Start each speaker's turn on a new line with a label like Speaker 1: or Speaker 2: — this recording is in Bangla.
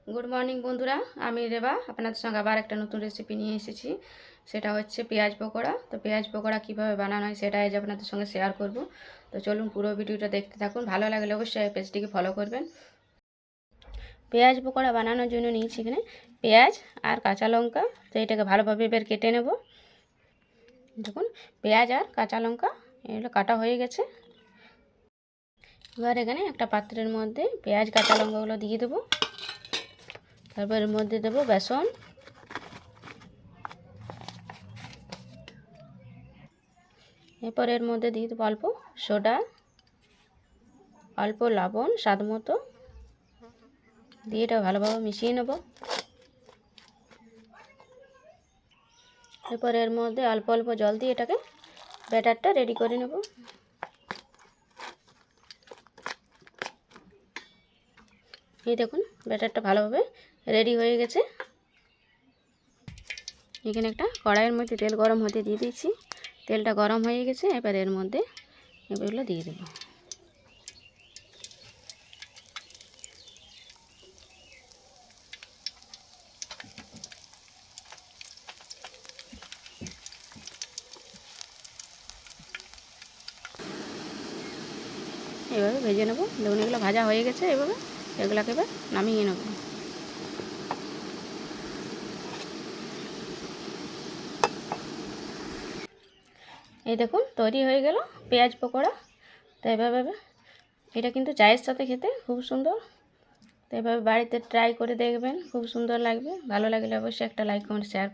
Speaker 1: গুড মর্নিং বন্ধুরা, আমি রেবা আপনাদের সঙ্গে আবার একটা নতুন রেসিপি নিয়ে এসেছি। সেটা হচ্ছে পেঁয়াজ পকোড়া। তো পেঁয়াজ পকোড়া কীভাবে বানানো হয় সেটা আজ আপনাদের সঙ্গে শেয়ার করব। তো চলুন পুরো ভিডিওটা দেখতে থাকুন, ভালো লাগলে অবশ্যই পেজটিকে ফলো করবেন। পেঁয়াজ পকোড়া বানানোর জন্য নিয়েছি এখানে পেঁয়াজ আর কাঁচা লঙ্কা। তো এটাকে ভালোভাবে এবার কেটে নেব। দেখুন পেঁয়াজ আর কাঁচা লঙ্কা এগুলো কাটা হয়ে গেছে। এবার এখানে একটা পাত্রের মধ্যে পেঁয়াজ কাঁচা লঙ্কাগুলো দিয়ে দেবো। তারপর এর মধ্যে দেবো বেসন, এরপর এর মধ্যে দিয়ে দেবো অল্প সোডা, অল্প লবণ স্বাদ মতো দিয়ে এটা ভালোভাবে মিশিয়ে নেব। এরপর এর মধ্যে অল্প অল্প জল দিয়ে এটাকে ব্যাটারটা রেডি করে নেব। এই দেখুন ব্যাটারটা ভালোভাবে রেডি হয়ে গেছে। এখানে একটা কড়াইয়ের মধ্যে তেল গরম হতে দিয়ে দিচ্ছি। তেলটা গরম হয়ে গেছে, এবার এর মধ্যে এগুলো দিয়ে দেবো। এভাবে ভেজে নেব। দেখুন এগুলো ভাজা হয়ে গেছে। এভাবে এগুলোকে এবার নামিয়ে নেব। এই দেখুন তৈরি হয়ে গেল পেঁয়াজ পকোড়া। তো এভাবে এটা কিন্তু চায়ের সাথে খেতে খুব সুন্দর। তো এভাবে বাড়িতে ট্রাই করে দেখবেন, খুব সুন্দর লাগবে। ভালো লাগলে অবশ্যই একটা লাইক কমেন্ট শেয়ার